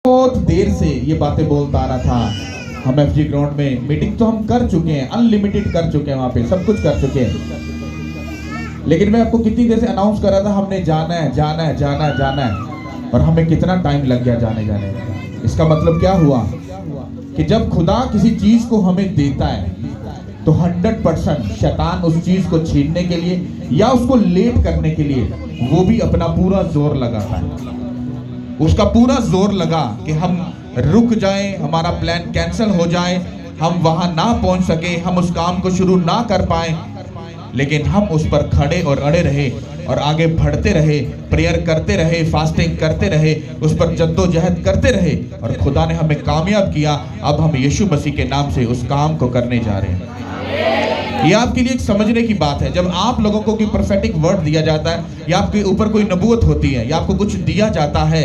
बहुत देर से ये बातें बोलता आ रहा था। हम एफजी ग्राउंड में मीटिंग तो हम कर चुके हैं, अनलिमिटेड कर चुके हैं, वहां पे सब कुछ कर चुके हैं। लेकिन मैं आपको कितनी देर से अनाउंस कर रहा था, हमने जाना है जाना है जाना है जाना है, और हमें कितना टाइम लग गया जाने जाने में। इसका मतलब क्या हुआ कि जब खुदा किसी चीज को हमें देता है तो 100% शैतान उस चीज को छीनने के लिए या उसको लेट करने के लिए वो भी अपना पूरा जोर लगाता है। उसका पूरा जोर लगा कि हम रुक जाएं, हमारा प्लान कैंसिल हो जाए, हम वहां ना पहुंच सके, हम उस काम को शुरू ना कर पाए, लेकिन हम उस पर खड़े और अड़े रहे और आगे बढ़ते रहे, प्रेयर करते रहे, फास्टिंग करते रहे, उस पर जद्दोजहद करते रहे और खुदा ने हमें कामयाब किया। अब हम यीशु मसीह के नाम से उस काम को करने जा रहे हैं। ये आपके लिए एक समझने की बात है। जब आप लोगों को कोई प्रोफेटिक वर्ड दिया जाता है या आपके ऊपर कोई नबूवत होती है या आपको कुछ दिया जाता है,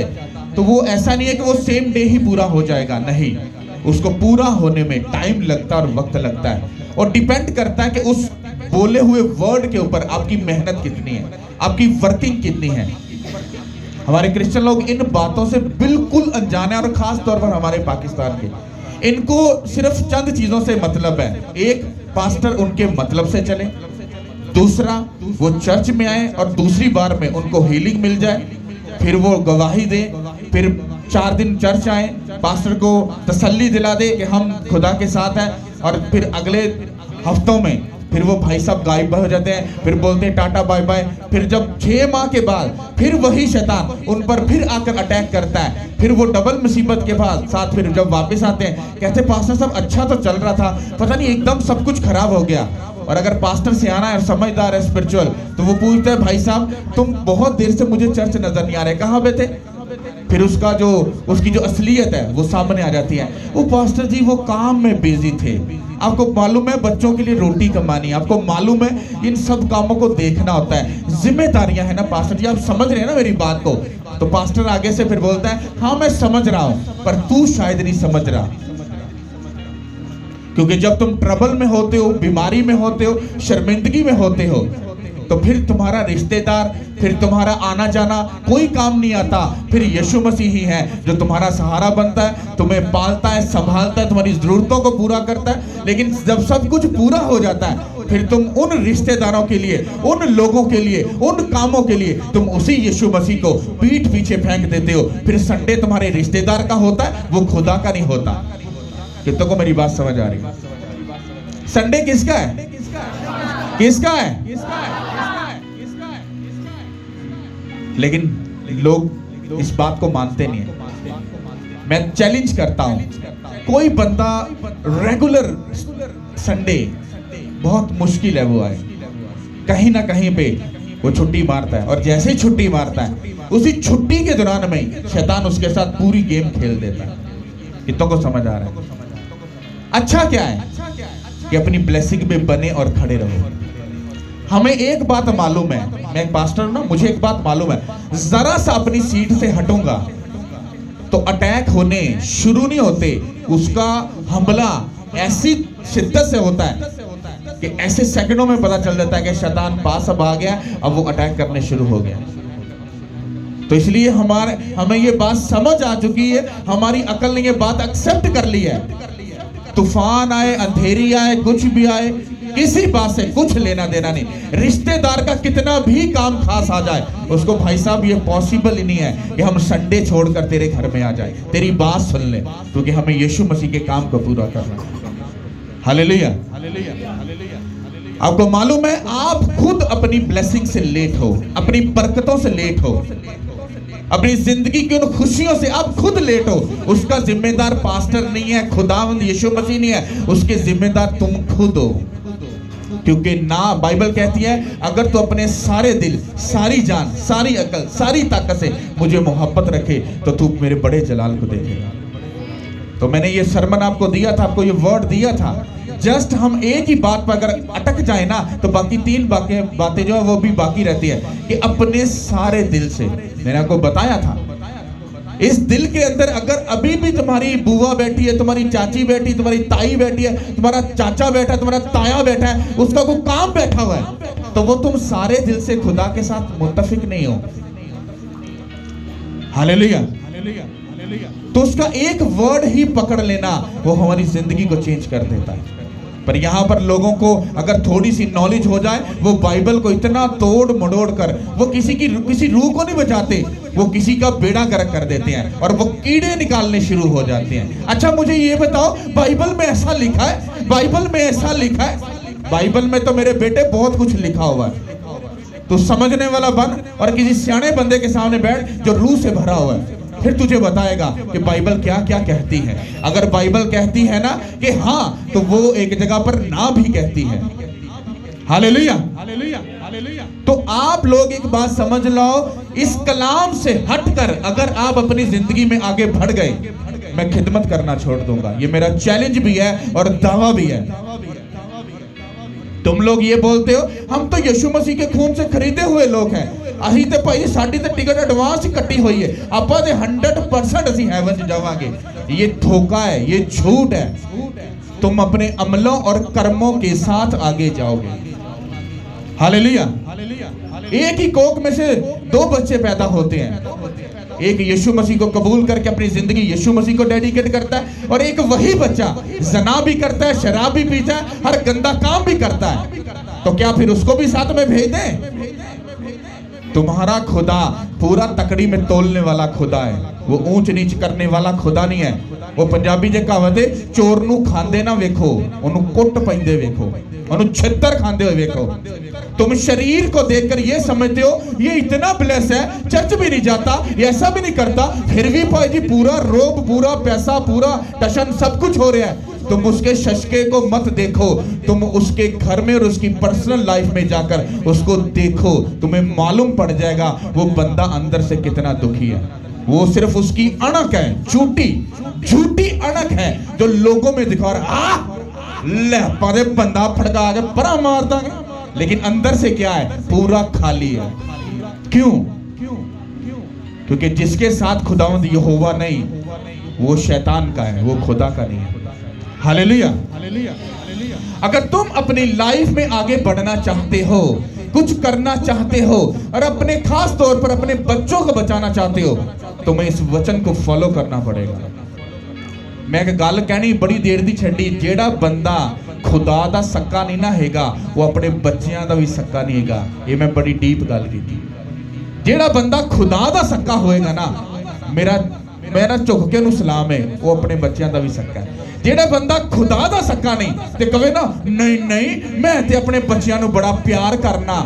तो वो ऐसा नहीं है कि वो सेम डे ही पूरा हो जाएगा। नहीं, उसको पूरा होने में टाइम लगता है और वक्त लगता है, और डिपेंड करता है कि उस बोले हुए वर्ड के ऊपर आपकी मेहनत कितनी है, आपकी वर्किंग कितनी है। हमारे क्रिश्चियन लोग इन बातों से बिल्कुल अनजान है, और खास तौर पर हमारे पाकिस्तान के, इनको सिर्फ चंद चीजों से मतलब है। एक, पास्टर उनके मतलब से चले, दूसरा वो चर्च में आए और दूसरी बार में उनको हीलिंग मिल जाए, फिर वो गवाही दे, फिर 4 दिन चर्च आए, पास्टर को तसल्ली दिला दे कि हम खुदा के साथ हैं, और फिर अगले हफ्तों में फिर वो भाई साहब गायब हो जाते हैं, फिर बोलते हैं टाटा बाय बाय। फिर जब 6 माह के बाद फिर वही शैतान उन पर फिर आकर अटैक करता है, फिर वो डबल मुसीबत के बाद साथ फिर जब वापस आते हैं कहते हैं पास्टर साहब अच्छा तो चल रहा था, पता नहीं एकदम सब कुछ खराब हो गया। और अगर पास्टर सियाना है और समझदार है, स्पिरिचुअल, तो वो पूछते हैं भाई साहब तुम बहुत देर से मुझे चर्च नजर नहीं आ रहे, कहाँ पे थे? फिर उसकी जो असलियत है वो सामने आ जाती है। वो पास्टर जी वो काम में बिजी थे, आपको मालूम है बच्चों के लिए रोटी कमानी, आपको मालूम है इन सब कामों को देखना होता है, जिम्मेदारियां हैं ना पास्टर जी, आप समझ रहे हैं ना मेरी बात को? तो पास्टर आगे से फिर बोलता है हाँ मैं समझ रहा हूं, पर तू शायद नहीं समझ रहा। क्योंकि जब तुम ट्रबल में होते हो, बीमारी में होते हो, शर्मिंदगी में होते हो, तो फिर तुम्हारा रिश्तेदार, फिर तुम्हारा आना जाना कोई काम नहीं आता। फिर यीशु मसीह ही है जो तुम्हारा सहारा बनता है, तुम्हें पालता है, संभालता है, तुम्हारी जरूरतों को पूरा करता है। लेकिन जब सब कुछ पूरा हो जाता है, फिर तुम उन रिश्तेदारों के लिए, उन लोगों के लिए, उन कामों के लिए तुम उसी यीशु मसीह को पीठ पीछे फेंक देते हो। फिर संडे तुम्हारे रिश्तेदार का होता है, वो खुदा का नहीं होता। कितनों को मेरी बात समझ आ रही है? संडे किसका है? किसका है? लेकिन लोग इस बात को मानते नहीं है। मैं चैलेंज करता हूं, कोई बंदा रेगुलर संडे बहुत मुश्किल है वो आए, कहीं ना कहीं पे वो छुट्टी मारता है, और जैसे ही छुट्टी मारता है उसी छुट्टी के दौरान में शैतान उसके साथ पूरी गेम खेल देता है। कितनों को समझ आ रहा है? अच्छा क्या है कि अपनी ब्लेसिंग में बने और खड़े रहो। हमें एक बात मालूम है, मैं एक पास्टर हूं ना, मुझे एक बात मालूम है, जरा सा अपनी सीट से हटूंगा तो अटैक होने शुरू नहीं होते, उसका हमला ऐसी शिद्दत से होता है कि ऐसे सेकंडों में पता चल जाता है कि शैतान पास अब आ गया, अब वो अटैक करने शुरू हो गया। तो इसलिए हमें ये बात समझ आ चुकी है, हमारी अकल ने ये बात एक्सेप्ट कर ली है। तूफान आए, अंधेरी आए, कुछ भी आए, किसी बात से कुछ लेना देना नहीं। रिश्तेदार का कितना भी काम खास आ जाए, उसको भाई साहब ये पॉसिबल ही नहीं है कि हम संडे छोड़कर तेरे घर में आ जाए, तेरी बात सुन ले, क्योंकि हमें यीशु मसीह के काम को पूरा करना है। हालेलुया। आपको मालूम है आप खुद अपनी ब्लेसिंग से लेट हो, अपनी बरकतों से लेट हो, अपनी जिंदगी की उन खुशियों से आप खुद लेट हो। उसका जिम्मेदार पास्टर नहीं है, खुदावंद यीशु मसीह नहीं है, उसके जिम्मेदार तुम खुद हो। क्योंकि ना बाइबल कहती है अगर तू अपने सारे दिल, सारी जान, सारी अकल, सारी ताकत से मुझे मोहब्बत रखे तो तू मेरे बड़े जलाल को देखेगा। तो मैंने ये सरमन आपको दिया था, आपको ये वर्ड दिया था, जस्ट हम एक ही बात पर अगर अटक जाए ना तो बाकी 3 बातें जो है वो भी बाकी रहती है, कि अपने सारे दिल से। मैंने आपको बताया था इस दिल के अंदर अगर अभी भी तुम्हारी बुआ बैठी है, तुम्हारी चाची बैठी, तुम्हारी ताई बैठी है, तुम्हारा चाचा बैठा है, तुम्हारा ताया बैठा है, उसका कोई काम बैठा हुआ है, तो वो तुम सारे दिल से खुदा के साथ मुत्तफिक नहीं हो। हालेलुया। तो उसका एक वर्ड ही पकड़ लेना वो हमारी जिंदगी को चेंज कर देता है। पर यहाँ पर लोगों को अगर थोड़ी सी नॉलेज हो जाए, वो बाइबल को इतना तोड़ मड़ोड़ कर वो किसी रूह को नहीं बचाते, वो किसी का बेड़ा गर्क कर देते हैं और वो कीड़े निकालने शुरू हो जाते हैं। अच्छा मुझे ये बताओ, बाइबल में ऐसा लिखा है? बाइबल में ऐसा लिखा है? बाइबल में तो मेरे बेटे बहुत कुछ लिखा हुआ है। तो समझने वाला बन और किसी सियाने बंदे के सामने बैठ जो रूह से भरा हुआ है, फिर तुझे बताएगा कि बाइबल क्या क्या कहती है। अगर बाइबल कहती है ना कि हाँ, तो वो एक जगह पर ना भी कहती है। Hallelujah, hallelujah, hallelujah. तो आप लोग एक बात समझ लो, इस कलाम से हटकर अगर आप अपनी जिंदगी में आगे बढ़ गए, मैं खिदमत करना छोड़ दूंगा। ये मेरा चैलेंज भी है और दावा भी है। तुम लोग ये बोलते हो हम तो यीशु मसीह के खून से खरीदे हुए लोग हैं, अही ते भाई साडी ते टिकट एडवांस ही कट्टी हुई है, आपां ते 100% असी हेवन च जावांगे। ये धोखा है, ये झूठ है। तुम अपने अमलों और कर्मों के साथ आगे जाओगे। हालेलुया। एक ही कोख में से 2 बच्चे पैदा होते हैं, एक यीशु मसीह को कबूल करके अपनी जिंदगी यीशु मसीह को डेडिकेट करता है, और एक वही बच्चा जना भी करता है, शराब भी पीता है, हर गंदा काम भी करता है। तो क्या फिर उसको भी साथ में भेज दें? तुम्हारा खुदा पूरा तकड़ी में तोलने वाला खुदा है, वो ऊंच नीच करने वाला खुदा नहीं है। वो पंजाबी जे कहावत है, चोर नू खांदे ना वेखो, ओनू कुट पैंदे वेखो, ओनू छितर खांदे हुए वेखो। तुम शरीर को देखकर ये समझते हो ये इतना ब्लेस है, चर्च भी नहीं जाता, ऐसा भी नहीं करता, फिर भी भाई जी पूरा रोब, पूरा पैसा, पूरा टशन सब कुछ हो रहा है। तुम उसके शशके को मत देखो, तुम उसके घर में और उसकी पर्सनल लाइफ में जाकर उसको देखो, तुम्हें मालूम पड़ जाएगा वो बंदा अंदर से कितना दुखी है। वो सिर्फ उसकी अणक है, झूठी अणक है जो लोगों में दिखा रहा, ले पादे बंदा फड़का के परा मार देंगे, लेकिन अंदर से क्या है? पूरा खाली है। क्यों? क्योंकि जिसके साथ खुदावंद यहोवा नहीं, वो शैतान का है, वो खुदा का नहीं है। हालेलुया। अगर तुम अपनी लाइफ में आगे बढ़ना चाहते हो, कुछ करना चाहते हो और अपने खास तौर पर अपने बच्चों को बचाना चाहते हो, तुम्हें इस वचन को फॉलो करना पड़ेगा। मैं एक गल कहनी बड़ी देर दी छड्डी, जेड़ा बंदा खुदा दा सक्का नहीं ना हैगा, वो अपने बच्चियां दा भी सक्का नहीं हैगा। ये मैं बड़ी डीप गल की। जेड़ा बंदा खुदा दा सक्का होएगा ना, मेरा झुक के सलाम है, वो अपने बच्चियां दा भी सक्का है। जेड़ा बंदा खुदा दा सक्का नहीं ते कहे ना नहीं मैं ते अपने बच्चियां नू बड़ा प्यार करना,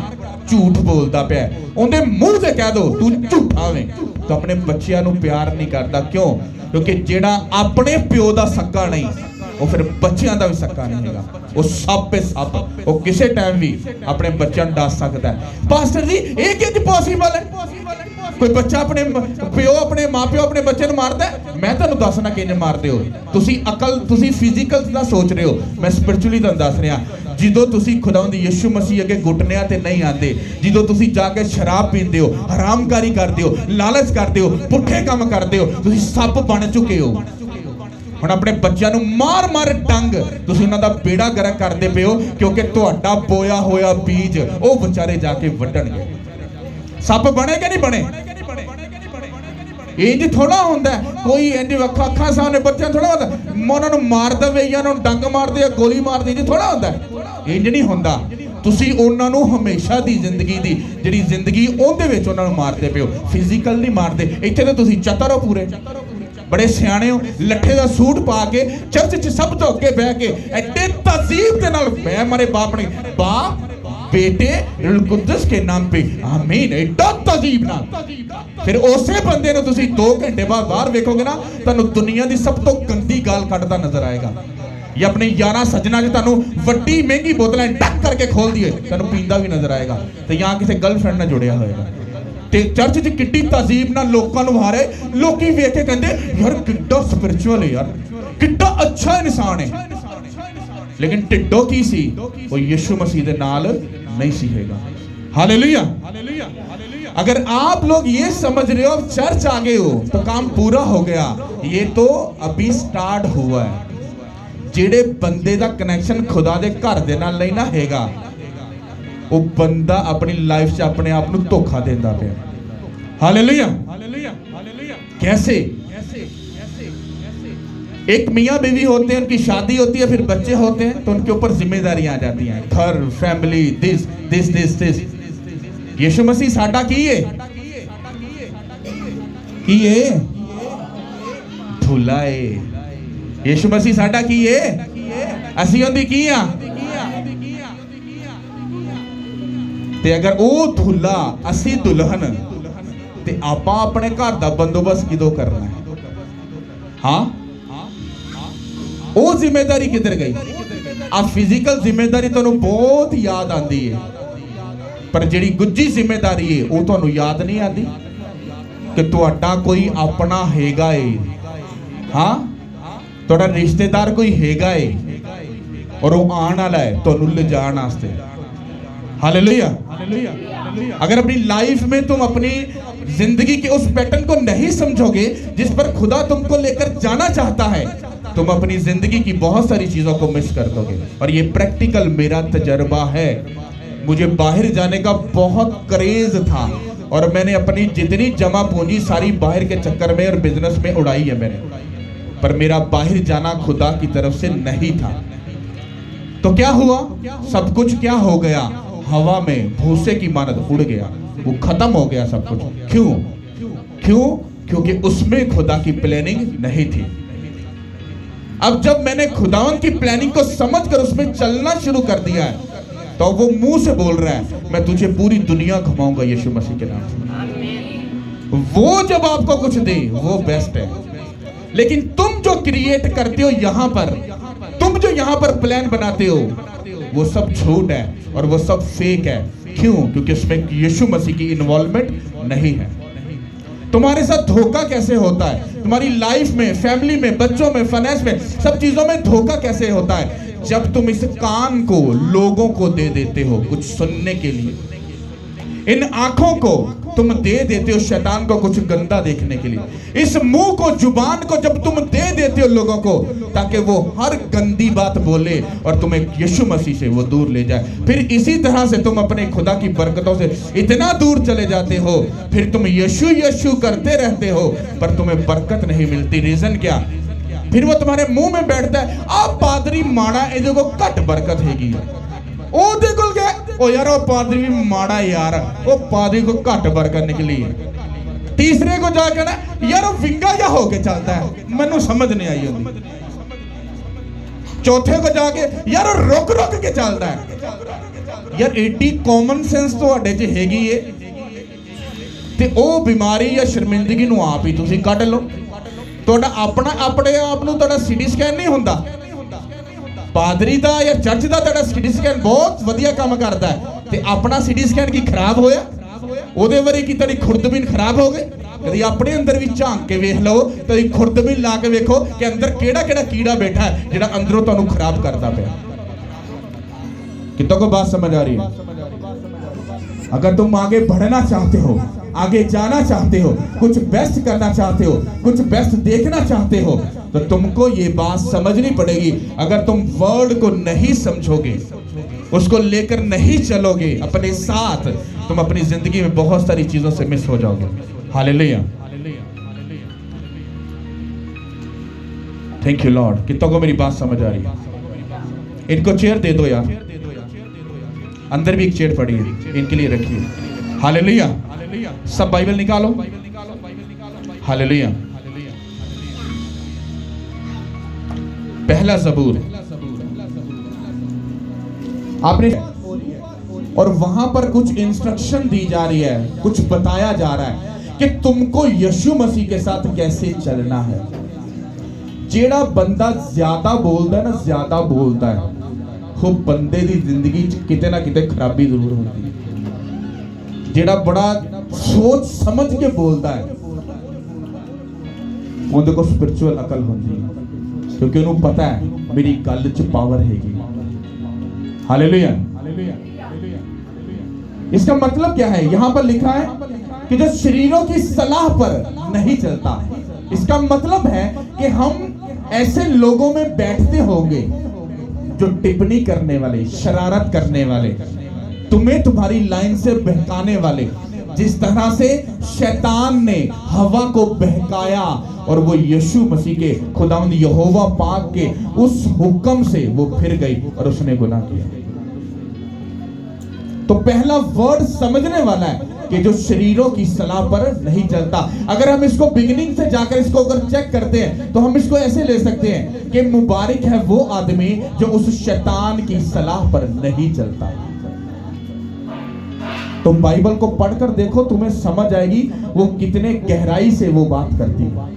झूठ बोलदा पिया। उनके मुंह से कह दो तू झूठा वे, तो अपने बच्चियां नू प्यार नहीं करता। क्यों? क्योंकि जेड़ा अपने प्यो दा सक्का नहीं, वो फिर बच्चियां दा भी सक्का नहीं हैगा। वो सप पे सप, वो किसी टाइम भी अपने बच्चों को डास सकता है। पास्टर जी ये किंज पॉसिबल है? कोई बच्चा अपने प्यो अपने मां प्यो अपने बच्चे को मारता है? मैं तुहानू दसना किंज मारते हो। तुसी अकल तुसी फिजिकल दा सोच रहे हो, मैं स्पिरिचुअली तुहानू दस रहा। जिदों तुसी खुदावंद यीशु मसीह अगे घुटनियां ते नहीं आंदे, जिदों तुसी जाके शराब पींदे हो, हरामकारी करते हो, लालच करते हो, पुठे काम करते हो, तुसी सप बन चुके हो। हुण अपने बच्चों नू मार मार डंग तुसी उन्हां दा बेड़ा गर्क करदे पे हो, क्योंकि तुहाडा बोया होया बीज वो बेचारे जाके वड्डणगे। सप बने कि नहीं बने? इंज थोड़ा होंदा है, कोई इंज अखां सामने बच्चों थोड़ा होंदा उन्हां नू मार दे या उन्हां नू डंग मार दे या गोली मार दे, इंज थोड़ा होंदा है। इंज नहीं होंदा। तुसी उन्हां नू हमेशा दी जिंदगी दी जिहड़ी जिंदगी उहदे विच उन्हां नू मारदे पे हो, फिजिकल नहीं मारदे। इत्थे तो तुसी चतर हो, पूरे बड़े सियाणे हो, लट्ठे का सूट पा के चर्च च सब तो अगे बह के एडे तहजीब के नाल मैं मारे बाप ने बाप बेटे कुद्दस के नाम पे आमीन, एडा तहजीब ना। फिर उसे बंदे ने तुसी 2 घंटे बाद बाहर वेखोगे ना, तुहानू दुनिया की सब तो गंदी गाल कटदा नजर आएगा। या अपने यारा सजना जो तुहानू वड्डी महंगी बोतलें डक करके खोल दिए, तुहानू पींदा भी नजर आएगा। तो यहाँ किसी गर्लफ्रेंड नाल जुड़िया होएगा। ते चर्च च किड्डी तहजीब ना लोकां नू हारे, लोकी वेख के कहंदे यार किड्डा स्पिरिचुअल है, यार किड्डा अच्छा इंसान है। लेकिन टिड्डो की सी, वो यीशु मसीह दे नाल नहीं सी हैगा। हालेलुया। अगर आप लोग ये समझ रहे हो अब चर्च आ गए हो तो काम पूरा हो गया, ये तो अभी स्टार्ट हुआ है। जेड़े बंदे दा कनेक्शन खुदा दे घर दे नाल नहीं ना हैगा, वो बंदा अपनी लाइफ से अपने आप नू धोखा देंदा पिया। हालेलुया। कैसे? एक मियाँ बीवी होते हैं, उनकी शादी होती है, फिर बच्चे होते हैं, तो उनके ऊपर जिम्मेदारियां आ जाती हैं, घर, family, this this this this. Yeshu Masih साडा की है भुलाए। यीशु मसीह साडा की है, असी उन्दी की आ। ते अगर वो दुल्हा असी दुल्हन, ते आपां अपने घर दा बंदोबस्त किदों करना है? हाँ, वो जिम्मेदारी किधर गई? आ फिजिकल जिम्मेदारी तुहानू बहुत याद आती है, पर जिहड़ी गुज्जी जिम्मेदारी है वो तुहानू याद नहीं आती कि तुहाडा कोई अपना हैगा है। हाँ, तुहाडा रिश्तेदार कोई हैगा है और वो आने वाला है तुहानू ले जाण वास्ते। हालेलुया। अगर अपनी लाइफ में तुम अपनी जिंदगी के उस पैटर्न को नहीं समझोगे जिस पर खुदा तुमको लेकर जाना चाहता है, तुम अपनी जिंदगी की बहुत सारी चीजों को मिस कर दोगे। और ये प्रैक्टिकल मेरा तजर्बा है। मुझे बाहर जाने का बहुत क्रेज था और मैंने अपनी जितनी जमा पूंजी सारी बाहर के चक्कर में और बिजनेस में उड़ाई है मैंने, पर मेरा बाहर जाना खुदा की तरफ से नहीं था। तो क्या हुआ? सब कुछ क्या हो गया? हवा में भूसे की मानद उड़ गया, वो खत्म हो गया सब कुछ। क्यों? क्योंकि उसमें खुदा की प्लानिंग नहीं थी। अब जब मैंने खुदावन की प्लानिंग को समझकर उसमें चलना शुरू कर दिया है, तो वो मुंह से बोल रहा है, मैं तुझे पूरी दुनिया घुमाऊंगा यीशु मसीह के नाम से। वो जब आपको कुछ दे वो बेस्ट है, लेकिन तुम जो क्रिएट करते हो यहां पर, तुम जो यहां पर प्लान बनाते हो, वो सब झूठ है और वो सब फेक है। क्यों? क्योंकि उसमें यीशु मसीह की इन्वॉल्वमेंट नहीं है। तुम्हारे साथ धोखा कैसे होता है? तुम्हारी लाइफ में, फैमिली में, बच्चों में, फाइनेंस में, सब चीजों में धोखा कैसे होता है? जब तुम इस कान को लोगों को दे देते हो कुछ सुनने के लिए, इन आंखों को तुम दे देते हो शैतान को कुछ गंदा देखने के लिए, इस मुंह को, जुबान को जब तुम दे देते हो लोगों को ताकि वो हर गंदी बात बोले और तुम्हें यीशु मसीह से वो दूर ले जाए, फिर इसी तरह से तुम अपने खुदा की बरकतों से इतना दूर चले जाते हो, फिर तुम यीशु यीशु करते रहते हो पर तुम्हें बरकत नहीं मिलती। रीजन क्या? फिर वो तुम्हारे मुंह में बैठता है, आप पादरी माड़ा ए देखो घट बरकत हैगी, ओ देखो क्या ओ यार वो पादरी भी माड़ा यार, वो पादरी को घट बरकत निकली है। तीसरे को जाके ना यार वो विंगा जा होके चलता है, मैनू समझ नहीं आई होती। चौथे को जाके यार वो रुक रुक के चलता है। यार एडी कॉमन सेंस तुहाडे च हैगी है ते ओ बीमारी या शर्मिंदगी नू आप ही तुसीं कढ लो। तुहाडा अपना अपने आप नू तुहाडा सीटी स्कैन नहीं हुंदा, पादरी दा या चर्च दा तुहाडा सीटी स्कैन बहुत वधिया काम करदा है ते अपना सीटी स्कैन की खराब होया, ओदे बारे की तुहाडी खुर्दबीन खराब हो गई। कदी अपने अंदर भी झांक के वेख लो, तो खुर्दबीन ला के वेखो कि अंदर केड़ा केड़ा कीड़ा बैठा है जिहड़ा अंदरों तुहानू खराब करदा पिया। कितों को बात समझ आ रही है? अगर तुम आगे बढ़ना चाहते हो, आगे जाना चाहते हो, कुछ बेस्ट करना चाहते हो, कुछ बेस्ट देखना चाहते हो, तो तुमको ये बात समझनी पड़ेगी। अगर तुम वर्ड को नहीं समझोगे, उसको लेकर नहीं चलोगे अपने साथ, तुम अपनी जिंदगी में बहुत सारी चीजों से मिस हो जाओगे। Hallelujah, thank you Lord. कितनों को मेरी बात समझ आ रही है? इनको चेयर दे दो यार, अंदर भी एक चेयर पड़ी है, इनके लिए रखिए। हालेलुया, सब बाइबल निकालो। हालेलुया। पहला ज़बूर आपने, और वहां पर कुछ इंस्ट्रक्शन दी जा रही है, कुछ बताया जा रहा है कि तुमको यीशु मसीह के साथ कैसे चलना है। जेड़ा बंदा ज्यादा बोलता है ना, ज्यादा बोलता है, वो बंदे दी जिंदगी किते ना किते खराबी जरूर होती है। जेड़ा बड़ा सोच समझ के बोलता है, उनके को स्पिरिचुअल अकल होती है, क्योंकि उन्हें पता है मेरी गल च पावर हैगी। हालेलुया। इसका मतलब क्या है? यहां पर लिखा है कि जो शरीरों की सलाह पर नहीं चलता। इसका मतलब है कि हम ऐसे लोगों में बैठते होंगे जो टिप्पणी करने वाले, शरारत करने वाले, तुम्हें तुम्हारी लाइन से बहकाने वाले। जिस तरह से शैतान ने हवा को बहकाया और वो यीशु मसीह के खुदावंद यहोवा पाक के उस हुक्म से वो फिर गई और उसने गुनाह किया। तो पहला वर्ड समझने वाला है कि जो शरीरों की सलाह पर नहीं चलता। अगर हम इसको बिगिनिंग से जाकर इसको अगर चेक करते हैं तो हम इसको ऐसे ले सकते हैं कि मुबारक है वो आदमी जो उस शैतान की सलाह पर नहीं चलता। तुम बाइबल को पढ़कर देखो, तुम्हें समझ आएगी वो कितने गहराई से वो बात करती है।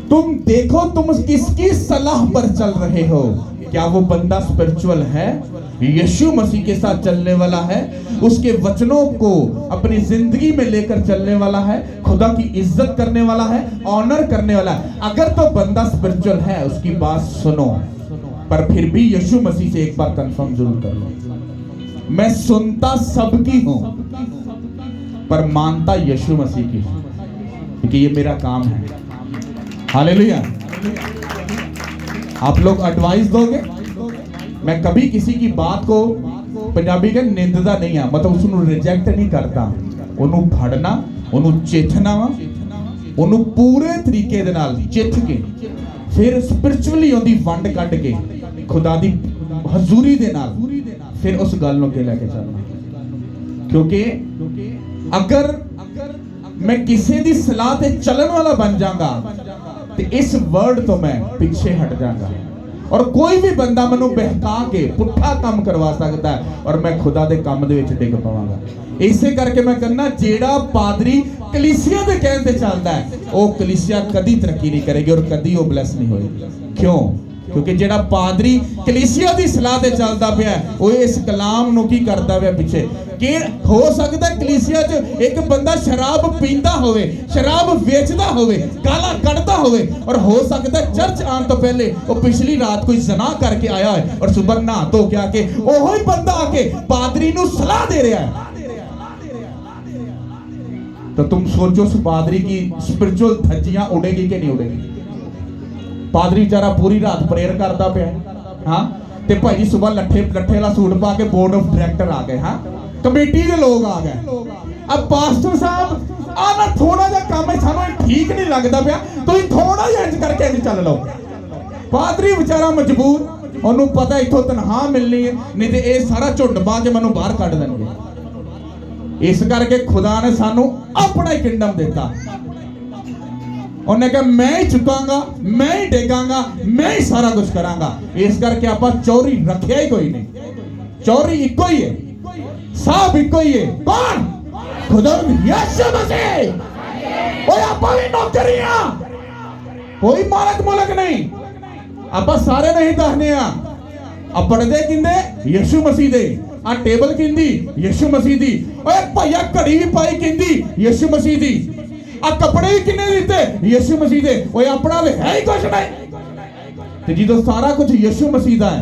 तुम देखो तुम किसकी सलाह पर चल रहे हो। क्या वो बंदा स्पिरिचुअल है, यीशु मसीह के साथ चलने वाला है, उसके वचनों को अपनी जिंदगी में लेकर चलने वाला है, खुदा की इज्जत करने वाला है, ऑनर करने वाला है। अगर तो बंदा स्पिरिचुअल है उसकी बात सुनो, पर फिर भी यीशु मसीह से एक बार कंफर्म जरूर कर लो। मैं सुनता सबकी हूं पर मानता यीशु मसीह की हूं, क्योंकि ये मेरा काम है। हालेलुया। आप लोग एडवाइस दोगे। मैं कभी किसी की बात को पंजाबी के निंददा नहीं है, मतलब उसको रिजेक्ट नहीं करता, ਉਹਨੂੰ ਫੜਨਾ, ਉਹਨੂੰ ਚੇਤਨਾ ਵਾ, ਉਹਨੂੰ ਪੂਰੇ ਤਰੀਕੇ ਦੇ ਨਾਲ ਚਿੱਥ ਕੇ ਫਿਰ ਸਪਿਰਚੁਅਲੀ ਉਹਦੀ ਵੰਡ ਕੱਢ ਕੇ ਖੁਦਾ ਦੀ ਹਜ਼ੂਰੀ ਦੇ ਨਾਲ ਫਿਰ ਉਸ ਗੱਲ ਨੂੰ ਅੱਗੇ ਲੈ ਕੇ ਚੱਲਣਾ। ਕਿਉਂਕਿ ਅਗਰ ਮੈਂ ਕਿਸੇ ਦੀ ਸਲਾਹ ਤੇ ਚੱਲਣ ਵਾਲਾ ਬਣ ਜਾਵਾਂਗਾ ਤੇ ਇਸ ਵਰਡ ਤੋਂ ਮੈਂ ਪਿੱਛੇ ਹਟ ਜਾਵਾਂਗਾ और कोई भी बंदा मैनू बहका के पुट्ठा काम करवा सकता है और मैं खुदा दे काम दे विच डिग पावांगा। इसे करके मैं कहना जेड़ा पादरी कलीसिया दे कहने ते चलदा है वो कलीसिया कदी तरक्की नहीं करेगी और कदी वो ब्लेस नहीं होएगी। क्यों? क्योंकि जेड़ा पादरी कलीसिया दी सलाह ते चलदा पिया वो इस कलाम नू की करदा पिया पिछे कि हो सकदा कलीसिया च एक बंदा शराब पींदा होवे, शराब बेचदा होवे, गाला कढ़दा होवे और हो सकदा चर्च आने तो पहले वो पिछली रात कोई ज़ना करके आया है और सुबह नहा धो के आके ओहो ही बंदा आके पादरी नू सलाह दे रहा है। तो तुम सोचो उस पादरी की स्पिरिचुअल धज्जियां उड़ेगी कि नहीं उड़ेगी। पादरी बेचारा पूरी रात प्रेयर करता पे, हाँ ते भाई जी सुबह लट्ठे वाला सूट पा के बोर्ड ऑफ डायरेक्टर आ गए, हाँ कमेटी के लोग आ गए। अब पास्टर साहब आना थोड़ा जा काम है सानू ठीक नहीं लगता पाया, तो थोड़ा जा इंज करके इंज चल लो। पादरी बेचारा मजबूर, उन्होंने पता इथों तनख्वाह मिलनी है, नहीं तो ये सारा झुंड पा के मैनू बाहर कढ़ देंगे। इस करके खुदा ने सानू अपना ही किंगडम दिता। उन्हें कहा मैं ही चुकांगा, मैं ही टेकांगा, मैं ही सारा कुछ करांगा। इस करके आप चौरी रखिया ही कोई नहीं, चौरी इको ही है, साहब इको ही है। कौन? खुदा यीशु मसीह। ओए आप भी नौकरियां, कोई मालक मुलक नहीं, आप सारे नहीं दसने आ पढ़दे किंदे यीशु मसीह दे, आ टेबल किंदी यीशु मसीह दी, ओए भैया घड़ी भी पाई किंदी यीशु मसीह दी, आ कपड़े भी किन्ने दिते यीशु मसीह दे। ओए अपना है ही कुछ नहीं। ते जो सारा कुछ यीशु मसीह दा है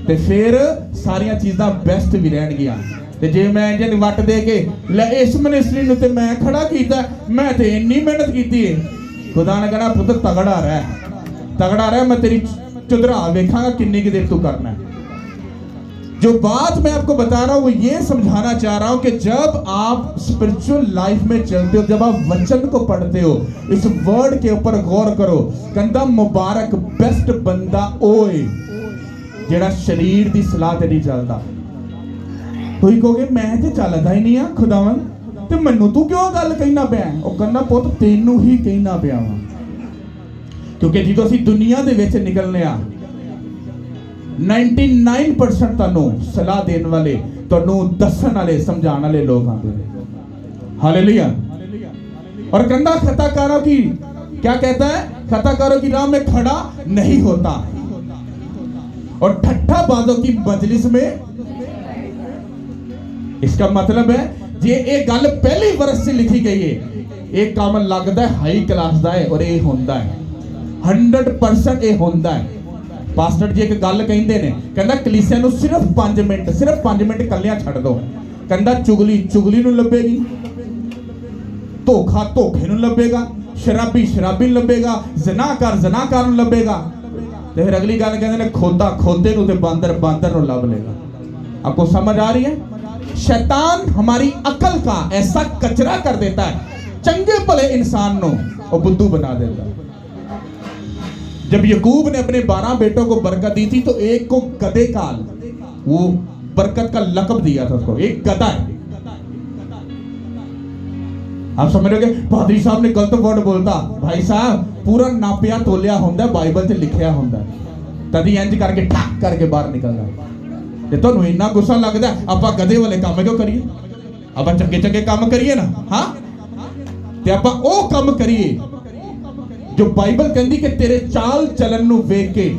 ते फिर सारिया चीज़ां बेस्ट भी रहणगियां। ते जे मैं इंज वट दे के ले इस मिनिस्ट्री नूं ते मैं खड़ा कीता, मैं ते इन्नी मेहनत कीती है, खुदा ने कहना पुत्र तगड़ा रह, मैं तेरी चुधरा वेखांगा किन्नी की देर तू करना है। जो बात मैं आपको बता रहा हूं वो ये समझाना चाह रहा हूं कि जब आप स्पिरिचुअल लाइफ में चलते हो, जब आप वचन को पढ़ते हो, इस वर्ड के ऊपर गौर करो। कहंदा मुबारक बेस्ट बंदा ओए जेड़ा शरीर दी सलाह ते नहीं चलदा। कोई कहोगे मैं ते चलदा ही नहीं आ खुदावन, ते मैनू तू क्यों गल कहना पिया? ओ कहना पुੱਤ तैनू ही कहना पिया वा, क्योंकि जो असीं दुनिया दे विच निकलने आ 99% तनु सलाह देने वाले, तनु दसन वाले, समझाने वाले लोग आते हैं। हालेलुया। और कहता खताकारों की, क्या कहता है? खताकारों की राह में खड़ा नहीं होता और ठट्ठा बाजों की मजलिस में। इसका मतलब है जे एक गल पहली वर्ष से लिखी गई है, एक काम लगता है हाई क्लास का है और ये होता है 100% ये होता है। पास्टर जी एक गल कहते हैं, कहता कलीसिया नूं सिर्फ 5 मिनट कलियां छड़ दो। कहता चुगली नूं लभेगी, धोखा धोखे नूं लभेगा, शराबी नूं लभेगा, जनाकार नूं लभेगा, ते फिर अगली गल कहते हैं खोदा खोदे नूं ते बांदर नूं लभ लेगा। आपको समझ आ रही है? शैतान हमारी अकल का ऐसा कचरा कर देता है, चंगे भले इंसान नूं और बुद्धू बना देता। जब यकूब ने अपने 12 बेटों को बरकत दी थी तो एक को गधे का वो बरकत का लकब दिया था उसको, एक गधा है। आप समझ रहे हो? पादरी साहब ने गलत वर्ड बोलता, भाई साहब पूरा नापिया तोलिया होंदा बाइबल से लिखिया होंदा, तभी इंज करके ठक करके बाहर निकलदा। जे तुहानू इन्ना गुस्सा लगदा आपां गधे वाले काम क्यों करिए, आपां चंगे चंगे काम करिए ना। हाँ ते आपां ओ काम करिए जो बाइबल कहती कि तेरे चाल चलन नू वेख के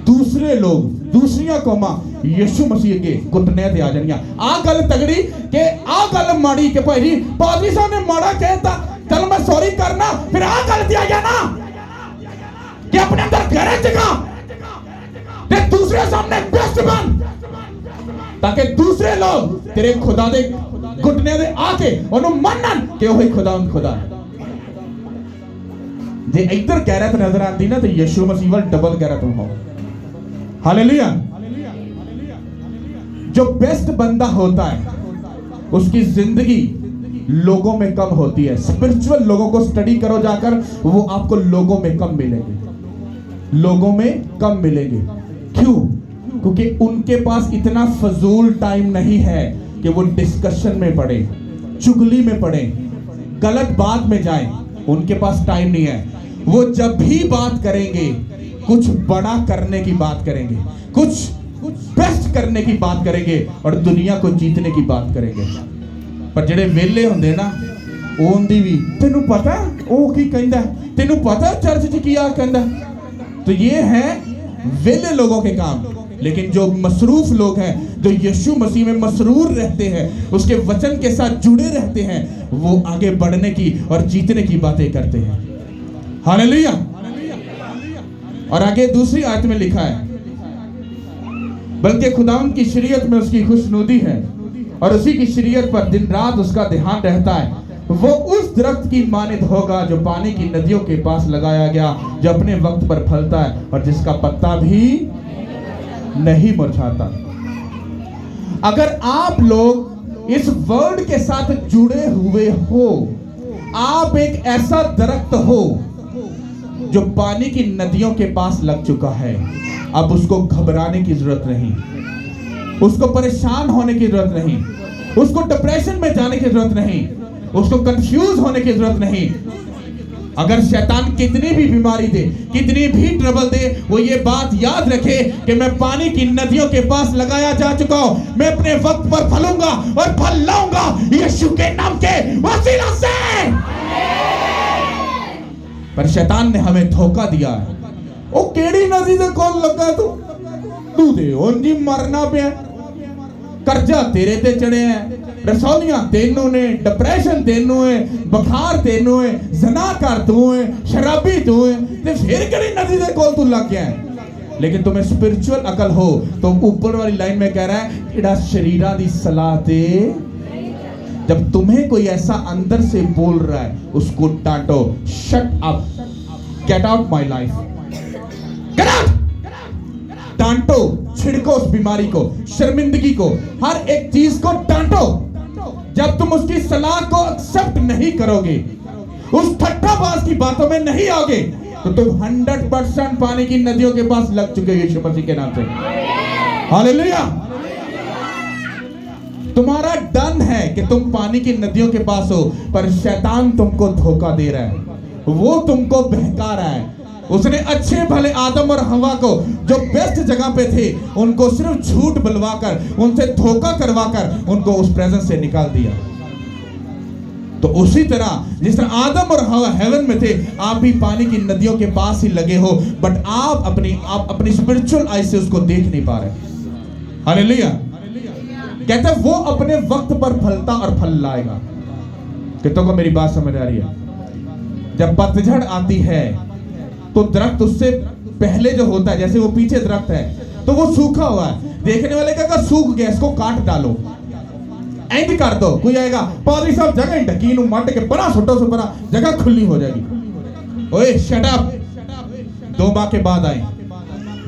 दूसरे लोग दूसरियां कौमां यीशु मसीह अगे घुटने ते आ जानियां। आ गल तगड़ी कि आ गल माड़ी कि भाई जी पादरी साहब ने माड़ा कहता, चल मैं सॉरी करना, फिर आ गल ते आ जाना कि अपने अंदर गैरज जगा ते दूसरे सामने बेस्ट बन, ताकि दूसरे लोग तेरे खुदा दे घुटने दे आके ओनू मनन कि ओही खुदा है। जे इधर गैरत नजर आती ना तो यीशु मसीह वाल डबल गैरत हो। हालेलुया। जो बेस्ट बंदा होता है उसकी जिंदगी लोगों में कम होती है। स्पिरिचुअल लोगों को स्टडी करो जाकर, वो आपको लोगों में कम मिलेंगे, लोगों में कम मिलेंगे। क्यों? क्योंकि उनके पास इतना फजूल टाइम नहीं है कि वो डिस्कशन में पड़े, चुगली में पड़े, गलत बात में जाएं। उनके पास टाइम नहीं है। वो जब भी बात करेंगे कुछ बड़ा करने की बात करेंगे, कुछ बेस्ट करने की बात करेंगे और दुनिया को जीतने की बात करेंगे। पर जेडे वेले होंदे ना ओंदी भी तेनू पता ओ की कहंदा, तेनू पता चर्च च की आ कहंदा। तो ये है वेले लोगों के काम। लेकिन जो मसरूफ लोग हैं, जो यीशु मसीह में मसरूर रहते हैं, उसके वचन के साथ जुड़े रहते हैं, वो आगे बढ़ने की और जीतने की बातें करते हैं। हालेलुया। और आगे दूसरी आयत में लिखा है, बल्कि खुदावंद की शरीयत में उसकी खुशनुदी है और उसी की शरीयत पर दिन रात उसका ध्यान रहता है। वो उस दरख्त की मानित होगा जो पानी की नदियों के पास लगाया गया, जो अपने वक्त पर फलता है और जिसका पत्ता भी नहीं मुरझाता। अगर आप लोग इस वर्ड के साथ जुड़े हुए हो, आप एक ऐसा दरख्त हो जो पानी की नदियों के पास लग चुका है। अब उसको घबराने की जरूरत नहीं, उसको परेशान होने की जरूरत नहीं, उसको डिप्रेशन में जाने की जरूरत नहीं, उसको कंफ्यूज होने की जरूरत नहीं। अगर शैतान कितनी भी बीमारी दे, कितनी भी ट्रबल दे, वो ये बात याद रखे कि मैं पानी की नदियों के पास लगाया जा चुका हूं, मैं अपने वक्त पर फलूंगा और फल लाऊंगा यीशु के नाम के वसीला से। पर शैतान ने हमें धोखा दिया है। ओ केड़ी नदी दे कोल लगा तू दे ओंजी मरना पे, कर्जा तेरे ते चढ़े हैं, रसौलियां तेनू ने, डिप्रेशन तेनू है, बुखार तेनू है, ज़नाकार तू है, शराबी तू है, ते फिर केड़ी नदी दे कोल तू लग गया है। लेकिन तुम्हें स्पिरिचुअल अकल हो तो ऊपर वाली लाइन में कह रहा है इड़ा शरीरा दी सलाह दे। जब तुम्हें कोई ऐसा अंदर से बोल रहा है उसको डांटो। Shut up, get out my life, get out. डांटो, छिड़को उस बीमारी को, शर्मिंदगी को, हर एक चीज को डांटो। जब तुम उसकी सलाह को एक्सेप्ट नहीं करोगे, उस ठट्ठाबाज की बातों में नहीं आओगे, तो तुम 100% पानी की नदियों के पास लग चुके हो यीशु मसीह के नाम से। हालेलुया। तुम्हारा डन है कि तुम पानी की नदियों के पास हो, पर शैतान तुमको धोखा दे रहा है, वो तुमको बहका रहा है। उसने अच्छे भले आदम और हवा को जो बेस्ट जगह पे थे, उनको सिर्फ झूठ बुलवाकर, उनसे धोखा करवाकर उनको उस प्रेजेंस से निकाल दिया। तो उसी तरह जिस तरह आदम और हवा हेवन में थे, आप भी पानी की नदियों के पास ही लगे हो, बट आप अपनी स्पिरिचुअल आई से उसको देख नहीं पा रहे। हालेलुया। कहते वो अपने वक्त पर फलता और फल लाएगा। कितनों को मेरी बात समझ आ रही है? जब पतझड़ आती है तो दरख्त उससे पहले जो होता है, जैसे वो पीछे दरख्त है तो वो सूखा हुआ है, देखने वाले का सूख गया, इसको काट डालो, ऐड कर दो। कोई आएगा, पादरी साहब जगह ढकी नू मट के बड़ा सुटो से बड़ा जगह खुली हो जाएगी। ओए शट अप। 2 माह के बाद आए,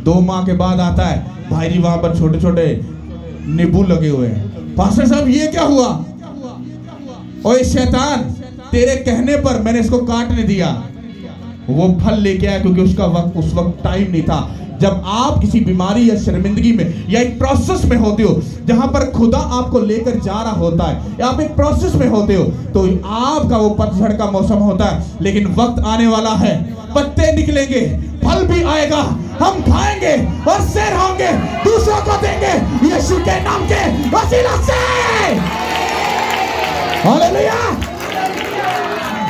2 माह के बाद आता है, भाई जी वहां पर छोटे छोटे नींबू लगे हुए हैं। पास्टर साहब ये क्या हुआ? ओए शैतान, तेरे कहने पर मैंने इसको काट नहीं दिया, वो फल लेके आया, क्योंकि उसका वक्त उस वक्त टाइम नहीं था। जब आप किसी बीमारी या शर्मिंदगी में या एक प्रोसेस में होते हो जहां पर खुदा आपको लेकर जा रहा होता है, या आप एक प्रोसेस में होते हो, तो आपका वो पतझड़ का मौसम होता है। लेकिन वक्त आने वाला है, पत्ते निकलेंगे, फल भी आएगा, हम खाएंगे और शेर होंगे, दूसरों को देंगे यीशु के नाम के वसीला से। हालेलुया।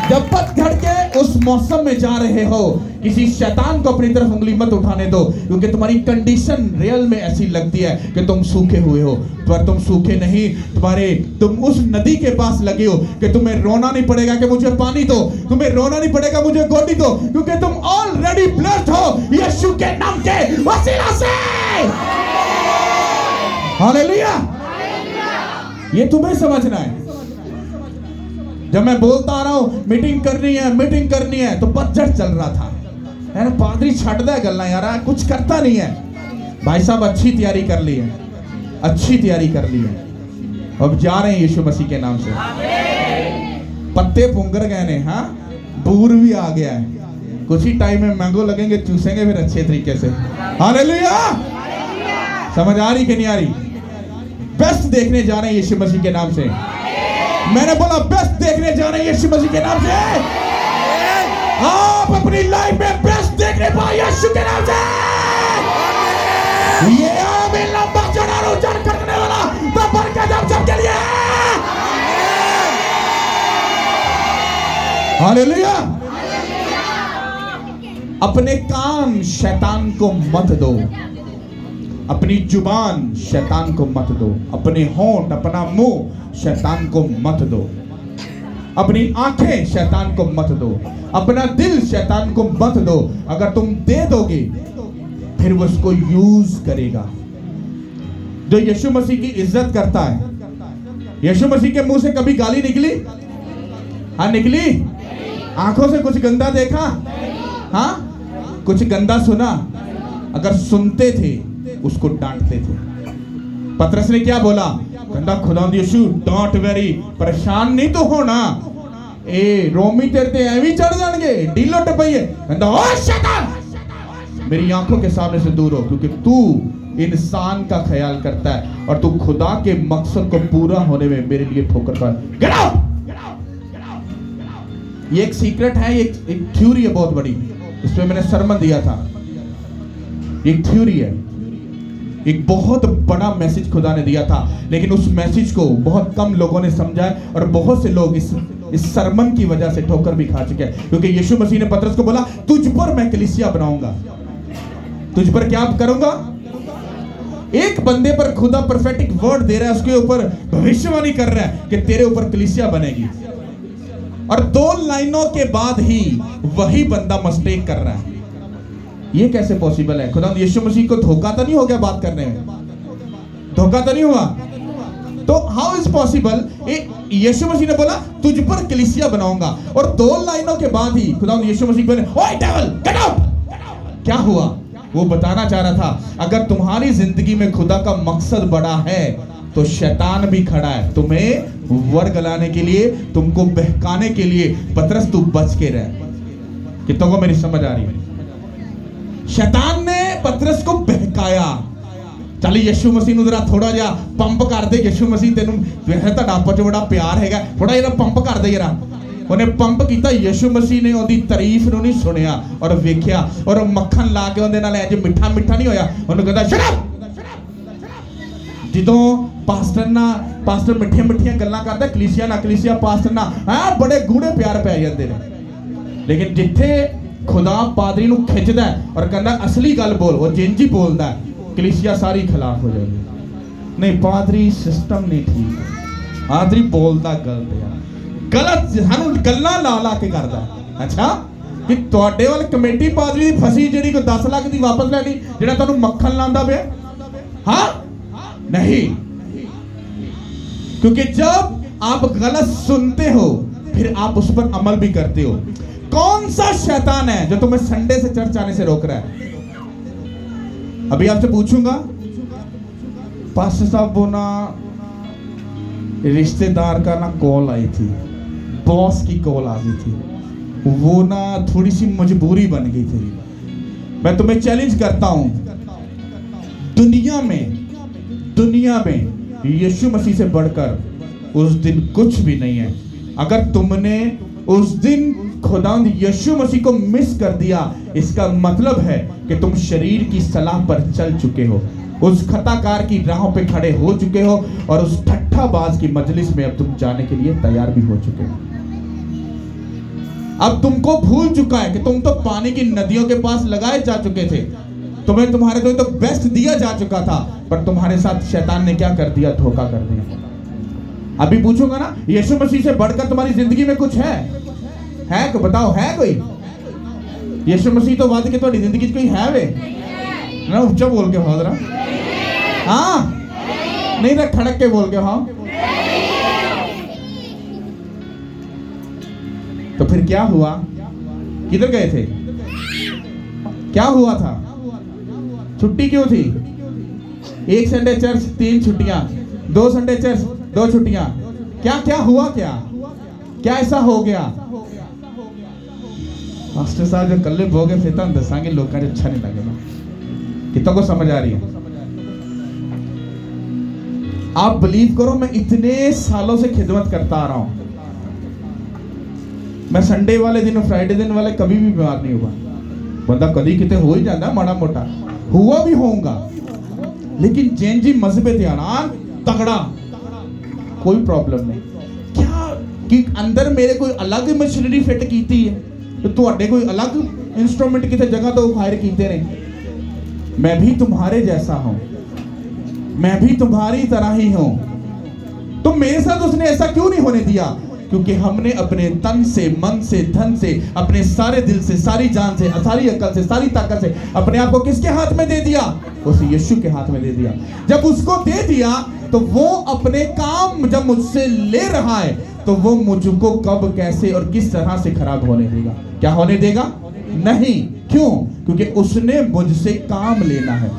जब पतझड़ के उस मौसम में जा रहे हो, किसी शैतान को अपनी तरफ उंगली मत उठाने दो, क्योंकि तुम्हारी कंडीशन रियल में ऐसी लगती है कि तुम सूखे हुए हो, पर तुम सूखे नहीं, तुम उस नदी के पास लगे हो कि तुम्हें रोना नहीं पड़ेगा कि मुझे पानी दो, तुम्हें रोना नहीं पड़ेगा मुझे गोदी दो, क्योंकि तुम ऑलरेडी ब्लेस्ड हो यीशु के नाम के वसीला से। हालेलुया। ये तुम्हें समझना है। जब मैं बोलता आ रहा हूं मीटिंग करनी है, तो पतझड़ चल रहा था, है ना। पादरी छटदा है गल्ला यार, कुछ करता नहीं है। भाई साहब अच्छी तैयारी कर ली है, अब जा रहे हैं यीशु मसीह के नाम से। पत्ते पुंगर गए ने, हाँ, बूर भी आ गया है, कुछ ही टाइम में मैंगो लगेंगे, चूसेंगे फिर अच्छे तरीके से। हालेलुया। समझ आ रही कि नहीं आ रही? बेस्ट देखने जा रहे हैं यीशु मसीह के नाम से। मैंने बोला बेस्ट देखने जा रहे हैं यीशु मसीह के नाम से। आप अपनी लाइफ में बेस्ट देखने पाए यीशु के नाम से। ये हमें लंबा चढ़ा उजाड़ करने वाला तो बरकत हम सबके लिए है। हालेलुया। अपने कान शैतान को मत दो, अपनी जुबान शैतान को मत दो, अपने होंठ, अपना मुंह शैतान को मत दो, अपनी आंखें शैतान को मत दो, अपना दिल शैतान को मत दो। अगर तुम दे दोगे फिर वो उसको यूज करेगा। जो यीशु मसीह की इज्जत करता है, यीशु मसीह के मुंह से कभी गाली निकली? हाँ निकली। आंखों से कुछ गंदा देखा? हाँ कुछ गंदा सुना? अगर सुनते थे उसको डांटते थे। पतरस ने क्या बोला? कहता खुदावंद यीशु डोंट वेरी, परेशान नहीं तो होना, ए रोमी तेरे ते एवी चढ़ जाएंगे, ढीलो टपइए। कहता ओ शैतान मेरी आंखों के सामने से दूर हो, क्योंकि तू इंसान का ख्याल करता है और तू खुदा के मकसद को पूरा होने में मेरे लिए ठोकर खा। Get out. ये एक सीक्रेट है, एक थ्योरी है बहुत बड़ी, इसमें मैंने सरमन दिया था। एक थ्योरी है, एक बहुत बड़ा मैसेज खुदा ने दिया था, लेकिन उस मैसेज को बहुत कम लोगों ने समझा है और बहुत से लोग इस सरमन की वजह से ठोकर भी खा चुके हैं। क्योंकि यीशु मसीह ने पतरस को बोला तुझ पर मैं कलीसिया बनाऊंगा। तुझ पर क्या करूंगा? एक बंदे पर खुदा प्रोफेटिक वर्ड दे रहा है, उसके ऊपर भविष्यवाणी कर रहा है कि तेरे ऊपर कलीसिया बनेगी, और 2 लाइनों के बाद ही वही बंदा मिस्टेक कर रहा है। ये कैसे पॉसिबल है? खुदा यीशु मसीह को धोखा तो नहीं हो गया? बात करने में धोखा तो नहीं हुआ? तो हाउ इज पॉसिबल? यीशु मसीह ने बोला तुझ पर कलीसिया बनाऊंगा, और 2 लाइनों के बाद ही खुदा यीशु मसीह बोले ओए डेविल गेट आउट। क्या हुआ? वो बताना चाह रहा था अगर तुम्हारी जिंदगी में खुदा का मकसद बड़ा है तो शैतान भी खड़ा है तुम्हें वर्गलाने के लिए, तुमको बहकाने के लिए। पतरस तू बच के रह। कितनों को मेरी समझ आ रही है? शैतान ने पतरस को बहकाया। चल यीशु मसीह ਨੂੰ जरा थोड़ा ਜਿਹਾ पंप कर दे, यीशु मसीह तेनू वैसे ਤੁਹਾਡਾ ਆਪਸ ਚ ਬੜਾ ਪਿਆਰ ਹੈਗਾ, ਥੋੜਾ ਜਿਹਾ पंप कर दे जरा। ਉਹਨੇ पंप ਕੀਤਾ। यीशु मसीह ने ਉਹਦੀ ਤਾਰੀਫ ਨੂੰ ਨਹੀਂ ਸੁਣਿਆ ਔਰ ਵੇਖਿਆ, ਔਰ ਮੱਖਣ ਲਾ ਕੇ ਉਹਦੇ ਨਾਲ ਇੰਜ ਮਿੱਠਾ ਮਿੱਠਾ ਨਹੀਂ ਹੋਇਆ। ਉਹਨੂੰ ਕਹਿੰਦਾ ਸ਼ਟ ਅਪ। ਜਦੋਂ ਪਾਸਟਰ ਮਿੱਠੀਆਂ ਮਿੱਠੀਆਂ ਗੱਲਾਂ ਕਰਦਾ ਕਲੀਸਿਆ ਪਾਸਟਰ ਨਾਲ ਹਾਂ ਬੜੇ ਗੂੜੇ ਪਿਆਰ ਪੈ ਜਾਂਦੇ ਨੇ। ਲੇਕਿਨ ਜਿੱਥੇ खुदा पादरी ਨੂੰ ਖਿੱਚਦਾ और कहता असली गल बोल, वो जिंज ही बोलता है, कलीसिया सारी खिलाफ हो जाएगी। नहीं पादरी सिस्टम नहीं ठीक, पादरी बोलता गलत यार, गलत सानू गल्लां ला के करदा। अच्छा कि ਤੁਹਾਡੇ ਵੱਲ कमेटी पादरी ਦੀ फसी ਜਿਹੜੀ को 10 लाख ਦੀ वापस ਲੈ ਗई, ਜਿਹੜਾ ਤੁਹਾਨੂੰ मक्खन ਲਾਉਂਦਾ ਪਿਆ? हाँ नहीं, क्योंकि जब आप गलत सुनते हो फिर आप उस पर अमल भी करते हो। कौन सा शैतान है जो तुम्हें संडे से चर्च आने से रोक रहा है? अभी आपसे पूछूंगा, पास्टर साहब वो ना रिश्तेदार का ना कॉल आई थी, बॉस की कॉल आ गई थी, वो ना थोड़ी सी मजबूरी बन गई थी। मैं तुम्हें चैलेंज करता हूं, दुनिया में यीशु मसीह से बढ़कर उस दिन कुछ भी नहीं है। अगर तुमने उस दिन खुदावंद यीशु मसीह को मिस कर दिया, इसका मतलब है कि तुम शरीर की सलाह पर चल चुके हो, उस खताकार की राहों पे खड़े हो चुके हो और उस ठट्ठाबाज की मजलिस में अब तुम जाने के लिए तैयार भी हो चुके हो। अब तुमको भूल चुका है कि तुम तो पानी की नदियों के पास लगाए जा चुके थे, तुम्हें तुम्हारे लिए तो बेस्ट दिया जा चुका था, पर तुम्हारे साथ शैतान ने क्या कर दिया? धोखा कर दिया। अभी पूछूंगा ना, यीशु मसीह से बढ़कर तुम्हारी जिंदगी में कुछ है को बताओ, है कोई? यीशु मसीह तो वाद के तुम्हारी जिंदगी कोई है वे ना? ऊंचा बोल के हो जरा, हाँ नहीं ना, खड़क के बोल के हाँ। तो फिर क्या हुआ? किधर गए थे? क्या हुआ था? छुट्टी क्यों थी? एक संडे चर्च 3 छुट्टियां, 2 संडे चर्च 2 छुट्टियां। क्या हुआ? क्या ऐसा हो गया? मास्टर साहब जो कल्ले भोगे फिर तो दसांगे लोग का अच्छा नहीं लगेगा। कितनों को समझ आ रही है? आप बिलीव करो, मैं इतने सालों से खिदमत करता आ रहा हूं, मैं संडे वाले दिन, फ्राइडे दिन वाले कभी भी बीमार नहीं हुआ। बंदा कभी कितने हो ही जाता माड़ा मोटा, हुआ भी होऊंगा, लेकिन जैन जी मजहबे ध्यान तगड़ा, कोई प्रॉब्लम नहीं। क्या कि अंदर मेरे कोई अलग मशीनरी फिट की थी है, तो तुहाडे कोई अलग इंस्ट्रूमेंट कितने जगह तो फायर कीते रहे। मैं भी तुम्हारे जैसा हूं, मैं भी तुम्हारी तरह ही हूं। तो मेरे साथ उसने ऐसा क्यों नहीं होने दिया? क्योंकि हमने अपने तन से, मन से, धन से, अपने सारे दिल से, सारी जान से, सारी अकल से, सारी ताकत से अपने आप को किसके हाथ में दे दिया? उस यीशु के हाथ में दे दिया। जब उसको दे दिया तो वो अपने काम जब मुझसे ले रहा है तो वो मुझको कब, कैसे और किस तरह से खराब होने देगा? क्या होने देगा? नहीं। क्यों? क्योंकि उसने मुझसे काम लेना है।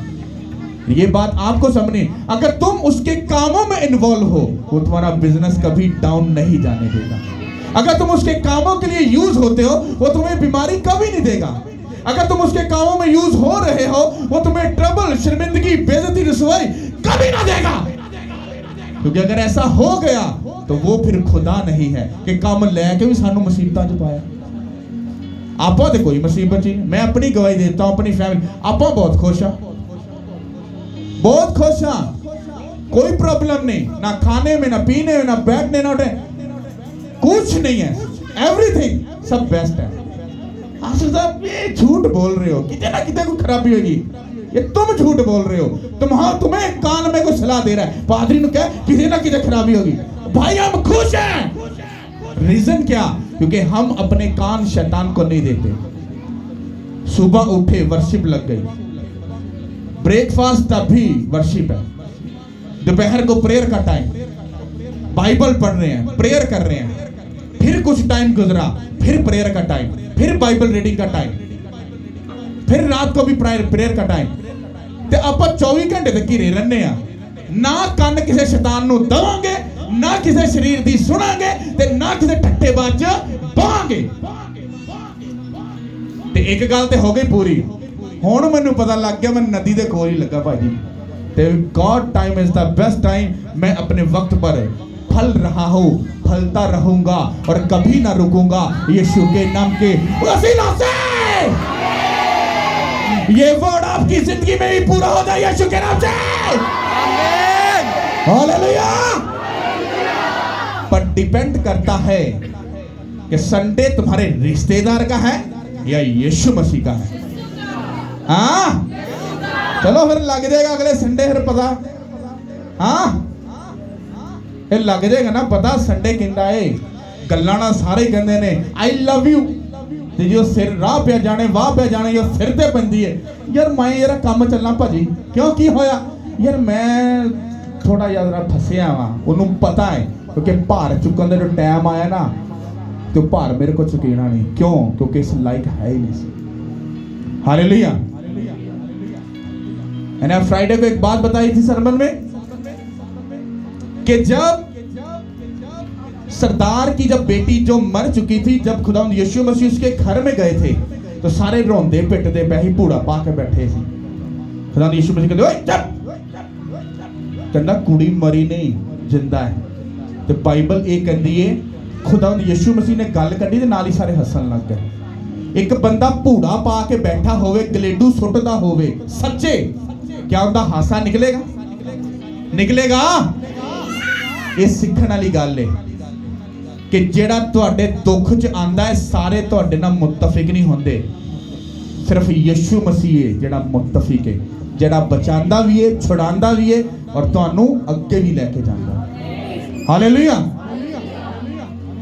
ये बात आपको समझनी। अगर तुम उसके कामों में इन्वॉल्व हो, वो तुम्हारा बिजनेस कभी डाउन नहीं जाने देगा। अगर तुम उसके कामों के लिए यूज होते हो, वो तुम्हें बीमारी कभी नहीं देगा। अगर तुम उसके कामों में यूज हो रहे हो, वो तुम्हें ट्रबल, शर्मिंदगी, बेइज्जती, रुसवाई कभी ना देगा। क्योंकि अगर ऐसा हो गया तो वो फिर खुदा नहीं है कि काम लेके भी सानू मुसीबतां च पाया। आपा तो कोई मुसीबत ही, मैं अपनी गवाही देता हूं, अपनी फैमिली आपा बहुत खुश है, बहुत खुश हाँ, कोई प्रॉब्लम नहीं, ना खाने में, ना पीने में, ना बैठने, ना उठे, कुछ नहीं है, एवरीथिंग सब बेस्ट है। आशा साहब ये झूठ बोल रहे हो, कितने ना कितने को खराबी होगी, ये तुम झूठ बोल रहे हो। तुम्हें कान में कोई सलाह दे रहा है, पादरी ने कहा किसी ना किसी खराबी होगी। भाई हम खुश हैं। रीजन क्या? क्योंकि हम अपने कान शैतान को नहीं देते। सुबह उठे वर्शिप लग गई, ब्रेकफास्ट तब भी वर्शिप है, दोपहर को प्रेयर का टाइम, बाइबल पढ़ रहे हैं, प्रेयर कर रहे हैं, फिर कुछ टाइम गुजरा, फिर प्रेयर का टाइम, फिर बाइबल रीडिंग का टाइम, फिर रात को भी प्रेयर का टाइम। ते आप 24 घंटे तक ही रहने आ, ना कान किसी शैतान नू दवांगे, ना किसी शरीर दी सुनांगे, ते ना किसी ठट्ठेबाज बांगे। ते एक गल ते हो गई पूरी, हुण मैनू पता लग गया, मैं नदी दे कोल ही लगा भाजी। ते God time is the best time. मैं अपने वक्त पर फल रहा हूं, फलता रहूंगा और कभी ना रुकूंगा यीशु के नाम के वसीला से। ये वर्ड आपकी जिंदगी में भी पूरा हो जाए यीशु के नाम से। आमीन, हालेलुया। पर डिपेंड करता है कि संडे तुम्हारे रिश्तेदार का है या यीशु मसीह का है। हाँ चलो फिर लग जाएगा अगले संडे, फिर पता, हाँ फिर लग जाएगा ना पता संडे कहता है। गल्लां ना सारे कहते ने आई लव यू, ते जो सिर राह पे जाने, वाह पे जाने, जो सिर ते पैंदी है। यार मैं जरा काम चलना भाजी, क्यों की होया? यार मैं थोड़ा जरा फसिया वा, उन्होंने पता है क्योंकि भार चुकन का जो टाइम आया ना, तो भार मेरे को चुकेना नहीं। क्यों? क्योंकि इस लाइक है ही नहीं। हालेलुया। मैंने फ्राइडे को एक बात बताई थी सरमन में कि जब सरदार की जब बेटी जो मर चुकी थी, जब खुदा यीशु मसीह उसके घर में गए थे तो सारे रोंदे पिटदे पे ही भूड़ा पा के बैठे सी। खुदा यीशु मसीह कहते ओए चुप, कहना कुड़ी मरी नहीं, जिंदा है। तो बाइबल ये कहती है खुदा यीशु मसीह ने गल कढ़ी ते नाल ही सारे हसन लग गए। एक बंदा भूड़ा पा के बैठा होवे, गलेडू सुटदा होवे, सच्चे क्या उनका हासा निकलेगा? निकलेगा। ये सीखण वाली गल है कि जेड़ा तुहाडे दुख च आंदा है सारे तुहाडे नाल मुत्तफिक नहीं होंदे, सिर्फ यीशु मसीह है जेड़ा मुत्तफिक है, जेड़ा बचांदा भी है, छुड़ांदा भी है और तुहानू अगे भी लेके जांदा। हालेलुया।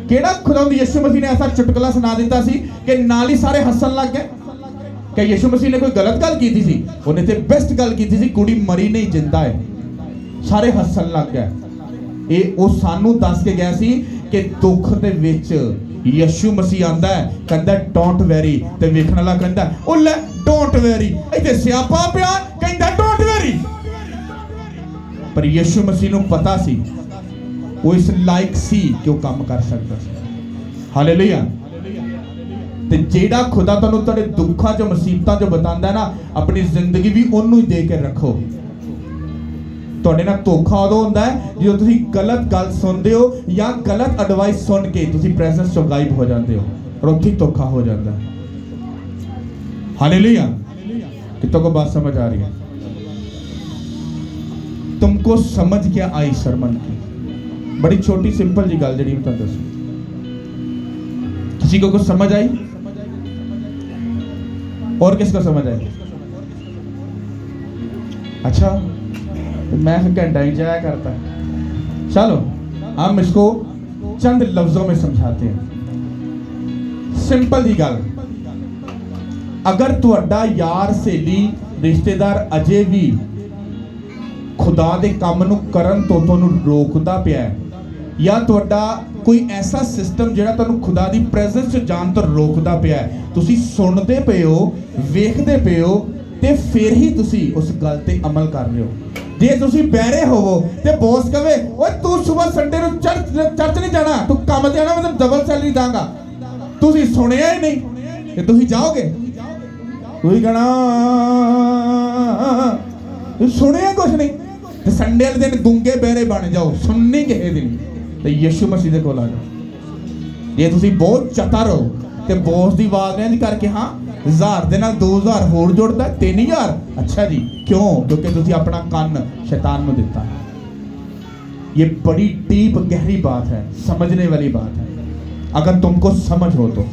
केड़ा खुदा यीशु मसीह ने ऐसा चुटकुला सुना दिता सी कि नाल ही सारे हसन लग गए। क्या यीशु मसीह ने कोई गलत गल की थी? उन्हें ते बेस्ट गल की थी, कुड़ी मरी नहीं जिंदा है, सारे हसन लग गए। ये वो सानू दस के गया सी कि दुख दे विच यीशु मसीह आंदा है, कहंदा डोंट वेरी, ते वेखण वाला कहंदा ओ ले डोंट वेरी, इत्थे सियापा पिया, कहंदा डोंट वेरी। पर यीशु मसीह नू पता सी वो इस लायक सी कि वो काम कर सकता सी। हालेलुया। ते जेड़ा खुदा तुहानू तुहाडे दुखां च मुसीबतां च बतांदा है ना, अपनी जिंदगी भी ओनू ही दे के रखो। तुहाडे नाल धोखा उदों हुंदा है ਜਦੋਂ ਤੁਸੀਂ गलत गल सुनते हो या गलत एडवाइस सुन के ਤੁਸੀਂ प्रेजेंस चों गायब हो जाते हो और उत्थे धोखा हो जाता है। हालेलुया। कितों को बात समझ आ रही है? तुमको समझ क्या आई सरमन की? बड़ी छोटी सिंपल जी गल जी मैं दसूं, किसी को कुछ समझ आई? और किसको समझ आई? अच्छा, मैं घंटा ही जाया करता। चलो हम इसको चंद लफ्जों में समझाते हैं। सिंपल जी गल, अगर तुहाडा यार सहेली रिश्तेदार अजे भी खुदा दे काम नूं करन तो तुहानूं रोकदा पिया है, या तुहाडा कोई ऐसा सिस्टम जिहड़ा तुहानूं खुदा दी प्रेजेंस च जाण तो रोकदा पिया है, तुसीं सुणदे पे हो, वेखदे पे हो, ते फिर ही तुसीं उस गल ते अमल कर रहे हो। जे तुसीं बहरे होवो ते बॉस कहे ओए तू सुबह संडे नूं चर्च नहीं जाना, तू काम ते जाना, मैं तैनूं डबल सैलरी दांगा, तुसीं सुणिया ही नहीं ते तुसीं जाओगे? तुसीं कहना सुणिया कुछ नहीं, ते संडे वाले दिन गूंगे बहरे बन जाओ, सुननी किसी दिन ते यीशु मसीह दे कोल आ जाओ। जे तुसीं बहुत चतर हो ते बॉस दी आवाज़ इंज करके हाँ 1000 दे नाल 2000 होर जोड़दा 3000, अच्छा जी क्यों? क्योंकि तुसीं अपना कान शैतान नूं दिता। ये बड़ी डीप गहरी बात है, समझने वाली बात है, अगर तुमको समझ हो तो।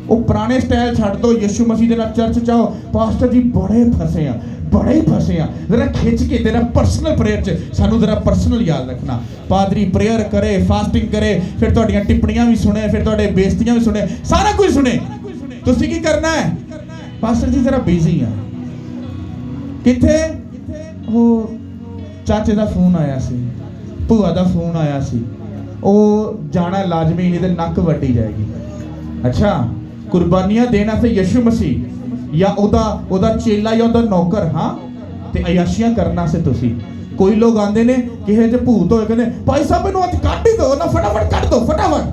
वो पुराने स्टाइल छड़ दो, यीशु मसीह दे नाल चर्च जाओ। पास्टर जी बड़े फसे हैं, बड़े ही फसे हैं, जरा खिंच के तेरा पर्सनल प्रेयर च सानू जरा पर्सनल याद रखना। पादरी प्रेयर करे, फास्टिंग करे, फिर तुहाडीआं टिप्पणियां भी सुने, फिर तुहाडे बेइज्जतियां भी सुने, सारा कुछ सुने, तुसीं की करना है? पास्टर जी जरा बिजी हाँ, किथे वो चाचे का फोन आया सी, भूआ का फोन आया सी, वो जाना लाजमी, नहीं तो नक वड्डी जाएगी। अच्छा, कुर्बानियां देना से यीशु मसीह या ओदा चेला या ओदा नौकर, हाँ ते अयाशियां करना से तुसी। कोई लोग आंदे ने किहे जे भूत होए कहंदे भाई साहब इनू अज कट ही दो ना, फटाफट कट दो फटाफट।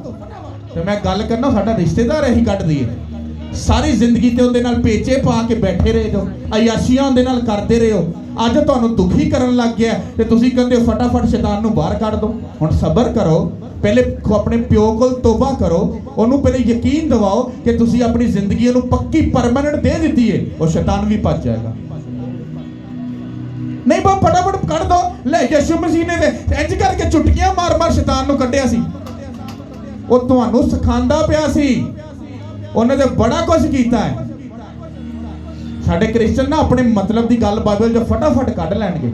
ते मैं गल करना साडा रिश्तेदार ही कट दिए, सारी जिंदगी ते उहदे नाल पेचे पा के बैठे रहे जो, अयाशियां उहदे नाल करदे रहे हो, अज तुहानूं दुखी करन लग गया ते तुसीं कहंदे हो फटाफट शैतान नूं बाहर कढ दो। हुण सबर करो, पहले अपने प्यो को तौबा करो, उन्होंने पहले यकीन दिवाओ कि तुसी अपनी जिंदगी नूं पक्की परमानेंट दे दी है, और शैतान भी भज जाएगा। नहीं बा फटाफट कढ़ दो, ले यीशु मसीह ने इंज करके चुटकियां मार मार शैतान नूं कढ़िया सी, वो तुहानूं सिखांदा पिया सी, उन्हें तो बड़ा कुछ कीता है। साडे क्रिश्चियन ना अपने मतलब की गल बाइबल जो फटाफट कढ़ लैणगे,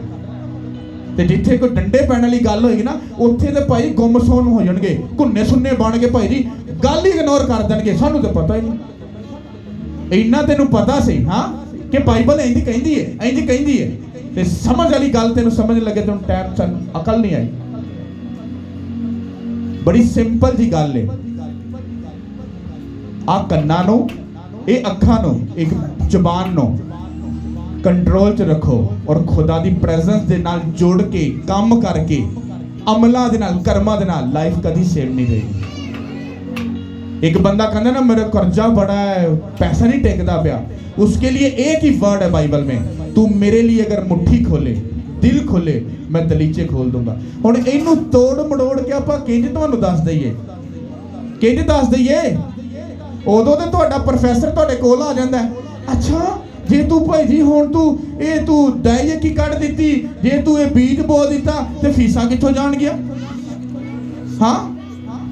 ते जिथे कोई डंडे पैण वाली गल होएगी ना उत्थे ते भाई गुमसुम हो जाणगे, घुन्ने सुन्ने बन के भाई जी गल ही इग्नोर कर देणगे, सानू तो पता ही नहीं। इन्ना तेनू पता सी हाँ कि बाइबल इंज कहंदी है, इंज कहंदी है, ते समझ वाली गल तेनू समझ लगे तेनू टाइम सन अकल नहीं आई। बड़ी सिंपल जी गल है, आ कन्ना नू, ये अखां नू, एक जुबान नू कंट्रोल च रखो और खुदा दी प्रेजेंस दे नाल जुड़ के काम करके ਅਮਲਾਂ ਦੇ ਨਾਲ, ਕਰਮਾਂ ਦੇ ਨਾਲ ਲਾਈਫ ਕਦੀ ਸੇਵ ਨਹੀਂ ਰਹੇਗੀ। एक बंदा कहता ना मेरा कर्जा बड़ा है, पैसा नहीं टेकता पिया, उसके लिए एक ही वर्ड है बाइबल में, तू मेरे लिए अगर मुट्ठी खोले, दिल खोले, मैं दलीचे खोल दूंगा। हुण इहनूं तोड़ मड़ोड़ के आपां किंज तुहानूं दस दईए, किंज दस दईए? उदों ते तुहाडा प्रोफैसर तुहाडे कोल आ जांदा है, अच्छा जे तू भाई जी हुण तू दही की कढ़ दित्ती, जे तू ये बीज बो दिता ते फीसां कित्थों जाणगियां? हाँ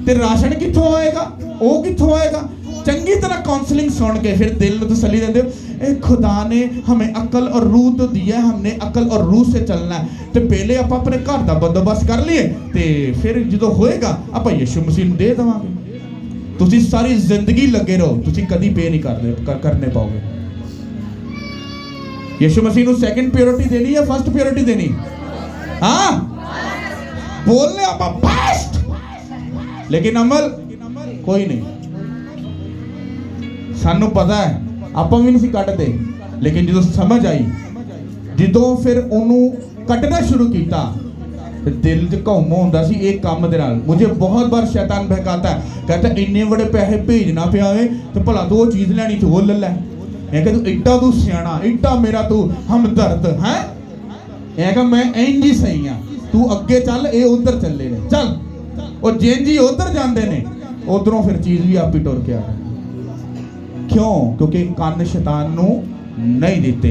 ते राशन कित्थों आएगा, वो कित्थों आएगा? चंगी तरह काउंसलिंग सुन के फिर दिल में तसल्ली देते हो, खुदा ने हमें अकल और रूह तो दिया है, हमने अकल और रूह से चलना है। तो पहले आप अपने घर का बंदोबस्त कर लिए, तो फिर जो होएगा आप यीशु मसीह नूं दे देवांगे। तुसीं सारी जिंदगी लगे रहो, तुसीं कदी पे नहीं करने पाओगे। यीशु मसीह नूं सेकंड प्योरिटी देनी या फर्स्ट प्योरिटी देनी? हाँ बोलने आप फर्स्ट, लेकिन अमल कोई नहीं। सानू पता है आप भी नहीं कटते, लेकिन जो समझ आई, जो फिर उन्होंने कटना शुरू किया, दिल च घुम होंदा सी एक काम दे नाल। मुझे बहुत बार शैतान बहकाता है, कहता इन्ने बड़े पैसे भेजना पिया है तो भला तू वो चीज़ लैनी थी वो ले लै। मैं कहता इड्डा तू सियाना, इड्डा मेरा तू हमदर्द है, मैं मैं इंज ही सही हाँ, तू अगे चल, ये उधर चले ने, चल और जिंज ही उधर जाते हैं, उधरों फिर चीज़ भी आप ही टुर के आ रही। क्यों? क्योंकि कान शैतान नू नहीं देते।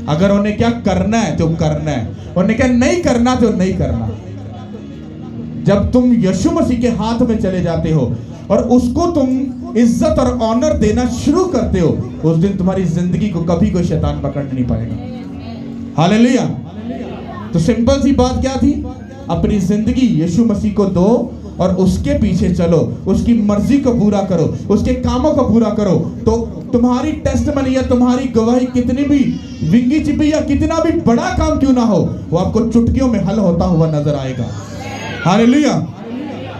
अगर उन्हें क्या करना है तो करना है, उन्हें क्या नहीं करना तो नहीं करना। जब तुम यीशु मसीह के हाथ में चले जाते हो और उसको तुम इज्जत और ऑनर देना शुरू करते हो, उस दिन तुम्हारी जिंदगी को कभी कोई शैतान पकड़ नहीं पाएगा। हालेलुया। तो सिंपल सी बात क्या थी? अपनी जिंदगी यीशु मसीह को दो और उसके पीछे चलो, उसकी मर्जी को पूरा करो, उसके कामों को पूरा करो, तो तुम्हारी टेस्टमनी या तुम्हारी गवाही कितनी भी विंगी चिपी या कितना भी बड़ा काम क्यों ना हो, वो आपको चुटकियों में हल होता हुआ नजर आएगा। हालेलुया।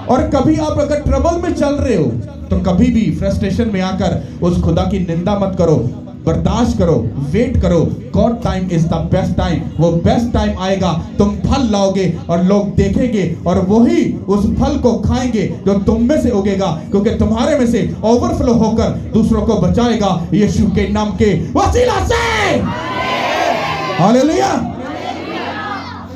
और कभी आप अगर ट्रबल में चल रहे हो तो कभी भी फ्रस्ट्रेशन में आकर उस खुदा की निंदा मत करो, बर्दाश्त करो, वेट करो। God time is the best time. वो बेस्ट टाइम आएगा, तुम फल लाओगे और लोग देखेंगे और वही उस फल को खाएंगे जो तुम में से उगेगा, क्योंकि तुम्हारे में से ओवरफ्लो होकर दूसरों को बचाएगा यीशु के नाम के वसीला से। हालेलुया।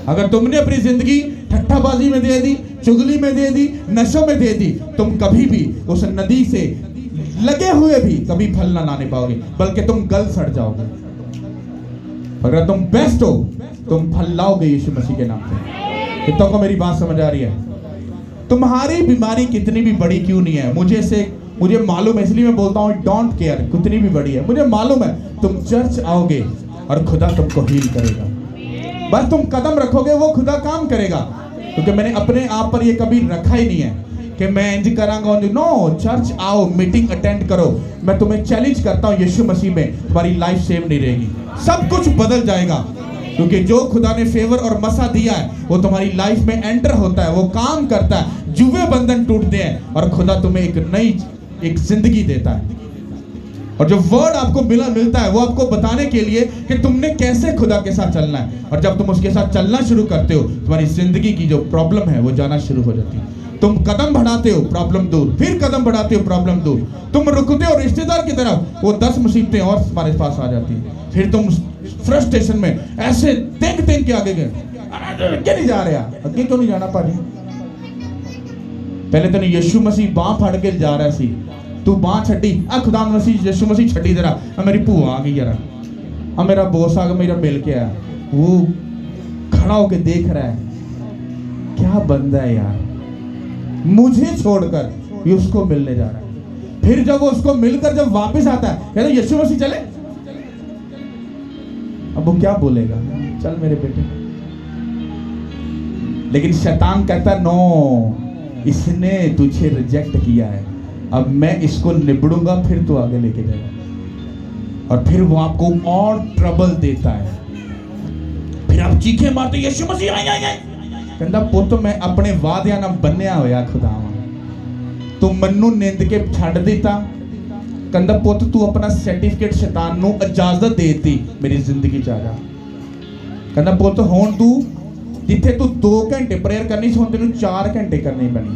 अगर तुमने अपनी जिंदगी ठट्ठाबाजी में दे दी, चुगली में दे दी, नशों में दे दी, तुम कभी भी उस नदी से लगे हुए भी कभी फल ना लाने पाओगे, बल्कि तुम गल सड़ जाओगे। अगर तुम बेस्ट हो, तुम फल लाओगे यीशु मसीह के नाम पे। कितनों को मेरी बात समझ आ रही है? तुम्हारी बीमारी कितनी भी बड़ी क्यों नहीं है, मुझे मालूम है, इसलिए मैं बोलता हूँ डोंट केयर, कितनी भी बड़ी है मुझे मालूम है, तुम चर्च आओगे और खुदा तुमको हील करेगा। बस तुम कदम रखोगे, वो खुदा काम करेगा। क्योंकि मैंने अपने आप पर ये कभी रखा ही नहीं है कि मैं इंज करांगा। नो, चर्च आओ, मीटिंग अटेंड करो। मैं तुम्हें चैलेंज करता हूँ, यीशु मसीह में तुम्हारी लाइफ सेव नहीं रहेगी, सब कुछ बदल जाएगा। क्योंकि जो खुदा ने फेवर और मसा दिया है वो तुम्हारी लाइफ में एंटर होता है, वो काम करता है, जुए बंधन टूटते हैं और खुदा तुम्हें एक नई जिंदगी देता है। और जो वर्ड आपको मिलता है वो आपको बताने के लिए कि तुमने कैसे खुदा के साथ चलना है। और जब तुम उसके साथ चलना शुरू करते हो, तुम्हारी जिंदगी की जो प्रॉब्लम है वो जाना शुरू हो जाती है। तुम कदम बढ़ाते हो, प्रॉब्लम दूर, फिर कदम बढ़ाते हो, प्रॉब्लम दूर। तुम रुकते हो रिश्तेदार की तरफ, वो 10 मुसीबतें और तुम्हारे पास आ जाती है। फिर तुम फ्रस्ट्रेशन में ऐसे देख के आगे गए, क्या नहीं जा रहे, अगे क्यों नहीं जाना भाजी? पहले तेन यीशु मसीह बांह फड़ के जा रहा सी, तू बांह छड्डी, आ खुदा मसीह यीशु मसीह छड्डी जरा, मेरी भूआ आ गई जरा, मेरा बॉस आ गया, मेरा मिल के आया, वो खड़ा होके देख रहा है, क्या बंदा है यार, मुझे छोड़कर ये उसको मिलने जा रहा है। फिर जब वो उसको मिलकर जब वापस आता है, कहता है यीशु मसीह चले। अब वो क्या बोलेगा? चल मेरे बेटे। लेकिन शैतान कहता नो, इसने तुझे रिजेक्ट किया है, अब मैं इसको निबड़ूंगा, फिर तू आगे लेके जाएगा। और फिर वो आपको और ट्रबल देता है। फिर आप चीखे मारते यीशु मसीह आई आई आई। कहता पुੱਤ मैं अपने वादियां नाल बन्निया होया खुदा तू मन्नू निंद के छड्ड दिता। कहता पुੱਤ तू अपना सर्टिफिकेट शैतान नू इजाजत देती मेरी जिंदगी च आ जा। कहता पुੱਤ हुण तू ਜਿੱਥੇ ਤੂੰ 2 ਘੰਟੇ ਪ੍ਰੇਅਰ ਕਰਨੀ ਸੀ ਹੁਣ ਤੈਨੂੰ 4 ਘੰਟੇ ਕਰਨੀ ਪੈਣੀ।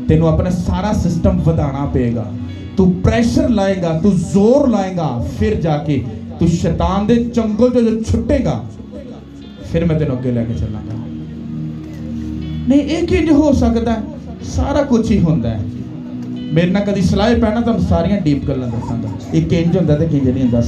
ਤੈਨੂੰ ਆਪਣਾ ਸਾਰਾ ਸਿਸਟਮ ਵਧਾਉਣਾ ਪਏਗਾ। ਤੂੰ ਪ੍ਰੈਸ਼ਰ ਲਾਏਗਾ, ਤੂੰ ਜ਼ੋਰ ਲਾਏਗਾ, ਫਿਰ ਜਾके ਤੂੰ ਸ਼ੈਤਾਨ ਦੇ ਚੰਗਲ ਤੋਂ ਜੋ ਛੁੱਟੇਗਾ ਫਿਰ ਮੈਂ ਤੈਨੂੰ ਅੱਗੇ ਲੈ ਕੇ ਚੱਲਾਂਗਾ। ਨਹੀਂ ਇਹ ਕਿੰਜ ਹੋ ਸਕਦਾ? ਸਾਰਾ ਕੁਝ ਹੀ ਹੁੰਦਾ ਹੈ। ਮੇਰੇ ਨਾਲ ਕਦੀ ਸਲਾਹ ਪੈਣਾ ਤੁਹਾਨੂੰ ਸਾਰੀਆਂ ਡੀਪ ਗੱਲਾਂ ਦੱਸਾਂਗਾ, ਇਹ ਕਿੰਜ ਹੁੰਦਾ ਤੇ ਕਿੰਜ ਨਹੀਂ ਹੁੰਦਾ।